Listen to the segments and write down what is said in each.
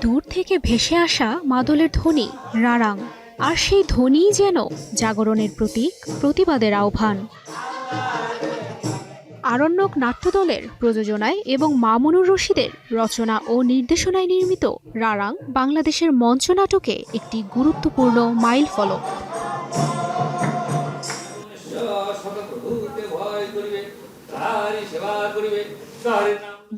দূর থেকে ভেসে আসা মাদলের ধ্বনি রারাং, আর সেই ধ্বনিই যেন জাগরণের প্রতীক, প্রতিবাদের আহ্বান। আরণ্যক নাট্যদলের প্রযোজনায় এবং মামুনুর রশিদের রচনা ও নির্দেশনায় নির্মিত রারাং বাংলাদেশের মঞ্চনাটকে একটি গুরুত্বপূর্ণ মাইলফলক।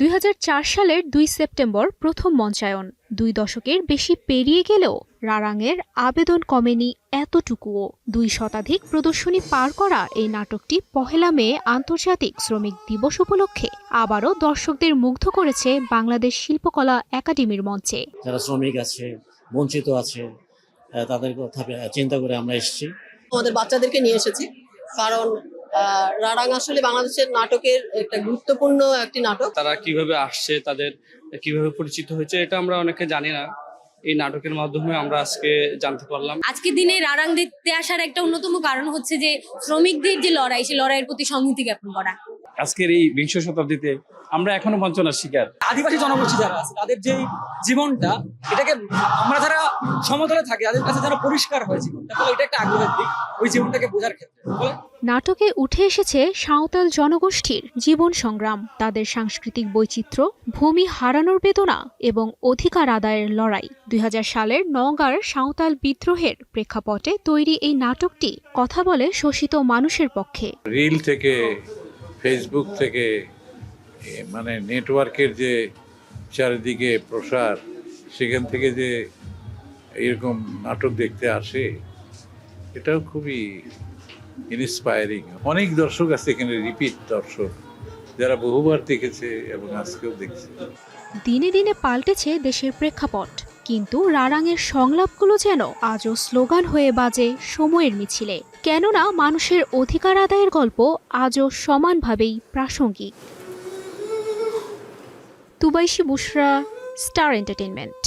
2004 সালের 2 সেপ্টেম্বর প্রথম মঞ্চায়ন। 2 দশকের বেশি পেরিয়ে গেলেও রারাংয়ের আবেদন কমেনি এতটুকুও। 2 শতাধিক প্রদর্শনী পার করা এই নাটকটি 1 মে আন্তর্জাতিক শ্রমিক দিবস উপলক্ষে আবারও দর্শকদের মুগ্ধ করেছে বাংলাদেশ শিল্পকলা একাডেমির মঞ্চে। যারা শ্রমিক আছে, বঞ্চিত আছে, তাদের কথা চিন্তা করে আমরা এসেছি। আমাদের বাচ্চাদেরকে নিয়ে এসেছি, কারণ রারাং আসলে বাংলাদেশের নাটকের একটা গুরুত্বপূর্ণ একটি নাটক। তারা কিভাবে আসছে, তাদের কিভাবে পরিচিত হয়েছে, এটা আমরা অনেকে জানি না। এই নাটকের মাধ্যমে আমরা আজকে জানতে পারলাম। আজকের দিনে রারাং দেখতে আসার একটা অন্যতম কারণ হচ্ছে যে শ্রমিকদের যে লড়াই, সেই লড়াইয়ের প্রতি সংহতি জ্ঞাপন করা। আজকের এই 20 শতাব্দীতে আমরা এখনো বঞ্চনার শিকার। আদিবাসী জনগোষ্ঠী যারা আছে, তাদের যে জীবনটা, এটাকে আমরা যারা সমতলে থাকি, তাদের কাছে যারা পরিষ্কার হয় জীবনটা, তাহলে এটা একটা আগ্রহের দিক ওই জীবনটাকে বোঝার ক্ষেত্রে। নাটকে উঠে এসেছে সাঁওতাল জনগোষ্ঠীর জীবন সংগ্রাম, তাদের সাংস্কৃতিক বৈচিত্র্য, ভূমি হারানোর বেদনা এবং অধিকার আদায়ের লড়াই। 2000 সালের নওগাঁর সাঁওতাল বিদ্রোহের প্রেক্ষাপটে তৈরি এই নাটকটি কথা বলে শোষিত মানুষের পক্ষে। রিল থেকে, ফেসবুক থেকে, মানে নেটওয়ার্কের যে চারিদিকে প্রসার, সেখান থেকে যে এরকম নাটক দেখতে আসে, এটাও খুবই ইন্সপায়ারিং। অনেক দর্শক আছে এখানে, রিপিট দর্শক, যারা বহুবার দেখেছে এবং আজকেও দেখছে। দিনে দিনে পাল্টেছে দেশের প্রেক্ষাপট, কিন্তু রারাংয়ের সংলাপগুলো যেন আজও স্লোগান হয়ে বাজে সময়ের মিছিলে। কেননা মানুষের অধিকার আদায়ের গল্প আজও সমানভাবেই প্রাসঙ্গিক। তুবাইশি বুশরা, স্টার এন্টারটেইনমেন্ট।